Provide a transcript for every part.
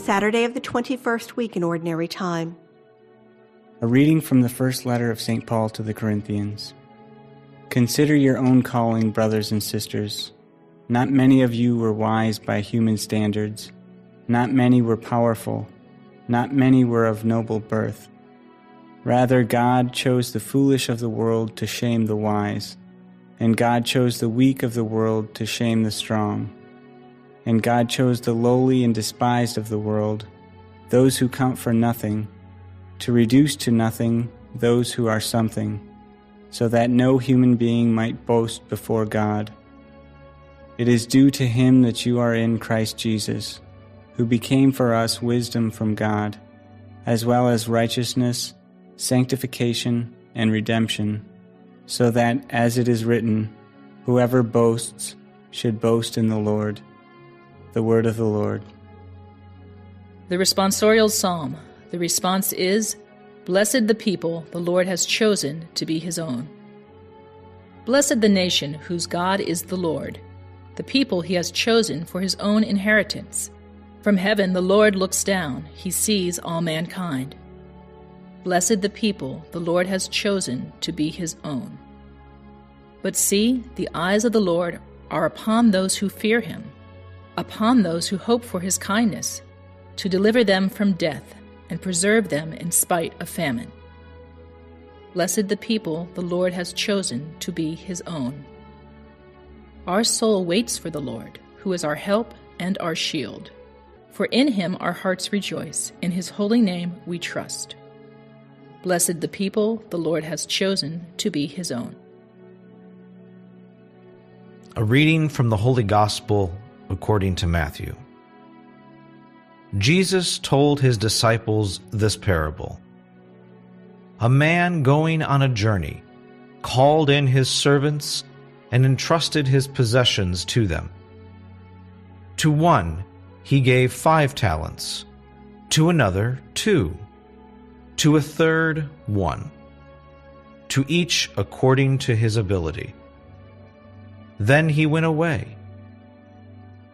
Saturday of the 21st week in Ordinary Time. A reading from the first letter of St. Paul to the Corinthians. Consider your own calling, brothers and sisters. Not many of you were wise by human standards. Not many were powerful. Not many were of noble birth. Rather, God chose the foolish of the world to shame the wise. And God chose the weak of the world to shame the strong. And God chose the lowly and despised of the world, those who count for nothing, to reduce to nothing those who are something, so that no human being might boast before God. It is due to him that you are in Christ Jesus, who became for us wisdom from God, as well as righteousness, sanctification, and redemption, so that, as it is written, whoever boasts should boast in the Lord. The word of the Lord. The responsorial psalm. The response is, Blessed the people the Lord has chosen to be his own. Blessed the nation whose God is the Lord, the people he has chosen for his own inheritance. From heaven the Lord looks down, he sees all mankind. Blessed the people the Lord has chosen to be his own. But see, the eyes of the Lord are upon those who fear him, upon those who hope for his kindness, to deliver them from death and preserve them in spite of famine. Blessed the people the Lord has chosen to be his own. Our soul waits for the Lord, who is our help and our shield. For in him our hearts rejoice, in his holy name we trust. Blessed the people the Lord has chosen to be his own. A reading from the Holy Gospel according to Matthew. Jesus told his disciples this parable. A man going on a journey called in his servants and entrusted his possessions to them. To one he gave 5 talents, to another 2, to a third 1, to each according to his ability. Then he went away.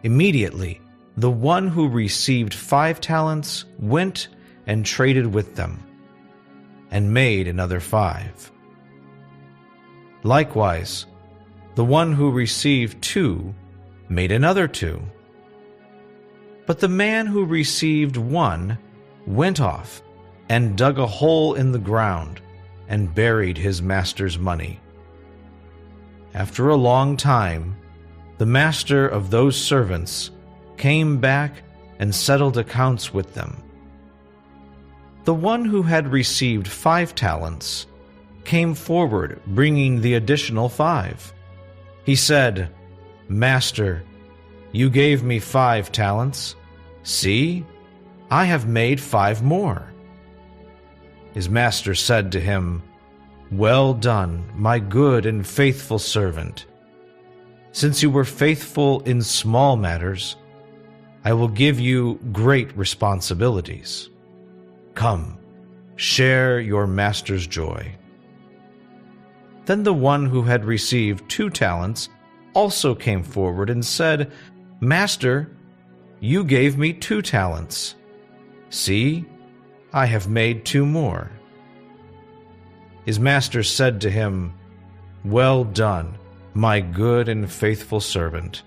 Immediately, the one who received 5 talents went and traded with them, and made another 5. Likewise, the one who received 2 made another 2. But the man who received 1 went off and dug a hole in the ground and buried his master's money. After a long time, the master of those servants came back and settled accounts with them. The one who had received 5 talents came forward, bringing the additional 5. He said, Master, you gave me 5 talents. See, I have made 5 more. His master said to him, Well done, my good and faithful servant. Since you were faithful in small matters, I will give you great responsibilities. Come, share your master's joy. Then the one who had received 2 talents also came forward and said, Master, you gave me 2 talents. See, I have made 2 more. His master said to him, Well done, my good and faithful servant.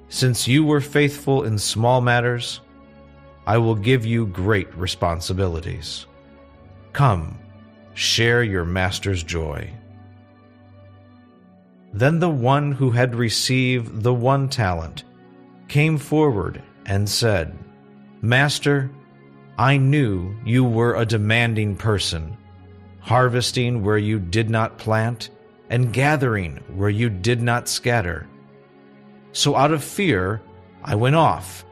Since you were faithful in small matters, I will give you great responsibilities. Come, share your master's joy. Then the one who had received the 1 talent came forward and said, Master, I knew you were a demanding person, harvesting where you did not plant, and gathering where you did not scatter. So out of fear I went off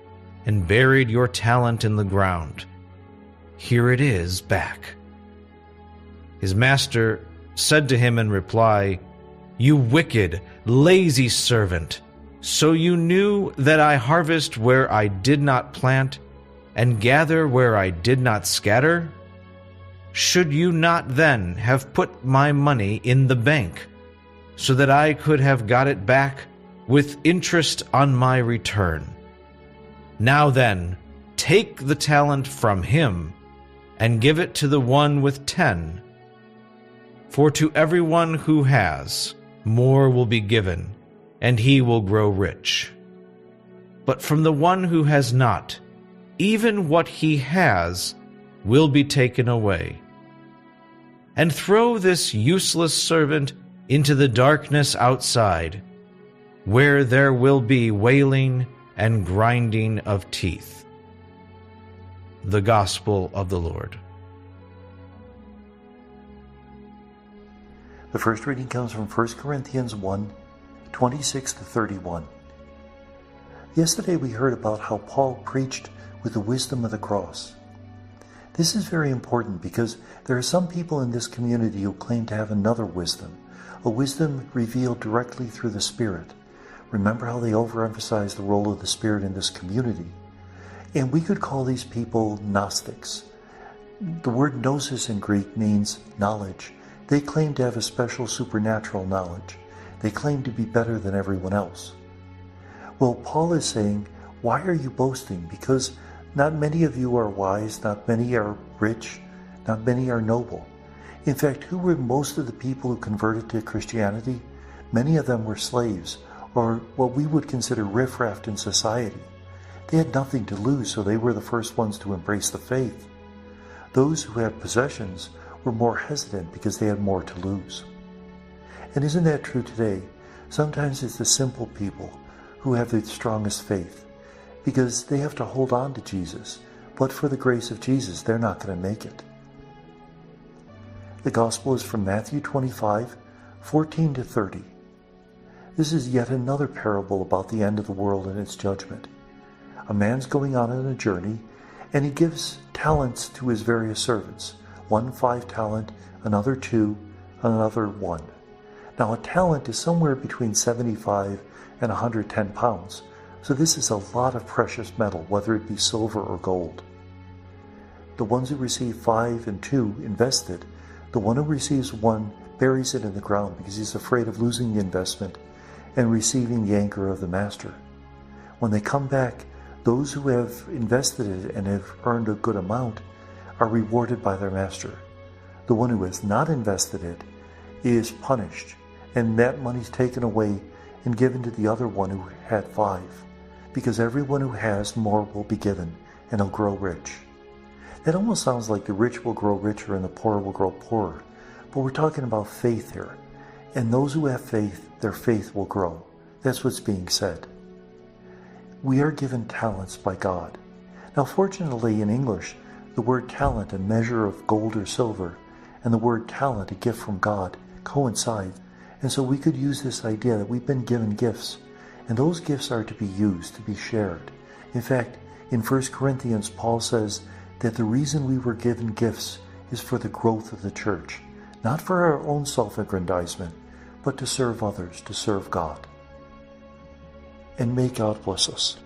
and buried your talent in the ground. Here it is back. His master said to him in reply, You wicked, lazy servant! So you knew that I harvest where I did not plant, and gather where I did not scatter? Should you not then have put my money in the bank, so that I could have got it back with interest on my return? Now then, take the talent from him and give it to the one with 10. For to everyone who has, more will be given, and he will grow rich. But from the one who has not, even what he has will be taken away. And throw this useless servant into the darkness outside, where there will be wailing and grinding of teeth. The Gospel of the Lord. The first reading comes from 1 Corinthians 1, 26-31. Yesterday we heard about how Paul preached with the wisdom of the cross. This is very important because there are some people in this community who claim to have another wisdom, a wisdom revealed directly through the Spirit. Remember how they overemphasize the role of the Spirit in this community? And we could call these people Gnostics. The word gnosis in Greek means knowledge. They claim to have a special supernatural knowledge. They claim to be better than everyone else. Well, Paul is saying, why are you boasting? Because not many of you are wise, not many are rich, not many are noble. In fact, who were most of the people who converted to Christianity? Many of them were slaves, or what we would consider riffraff in society. They had nothing to lose, so they were the first ones to embrace the faith. Those who had possessions were more hesitant because they had more to lose. And isn't that true today? Sometimes it's the simple people who have the strongest faith because they have to hold on to Jesus, but for the grace of Jesus, they're not going to make it. The Gospel is from Matthew 25, 14-30. This is yet another parable about the end of the world and its judgment. A man's going on a journey, and he gives talents to his various servants. One 5 talent, another 2, another 1. Now a talent is somewhere between 75 and 110 pounds, so this is a lot of precious metal, whether it be silver or gold. The ones who receive 5 and 2 invested. The one who receives 1 buries it in the ground because he's afraid of losing the investment and receiving the anger of the master. When they come back, those who have invested it and have earned a good amount are rewarded by their master. The one who has not invested it is punished, and that money's taken away and given to the other one who had 5, because everyone who has more will be given, and he'll grow rich. That almost sounds like the rich will grow richer and the poor will grow poorer, but we're talking about faith here, and those who have faith, their faith will grow. That's what's being said. We are given talents by God. Now, fortunately, in English, the word talent, a measure of gold or silver, and the word talent, a gift from God, coincide. And so we could use this idea that we've been given gifts, and those gifts are to be used, to be shared. In fact, in 1 Corinthians, Paul says that the reason we were given gifts is for the growth of the church, not for our own self-aggrandizement, but to serve others, to serve God. And may God bless us.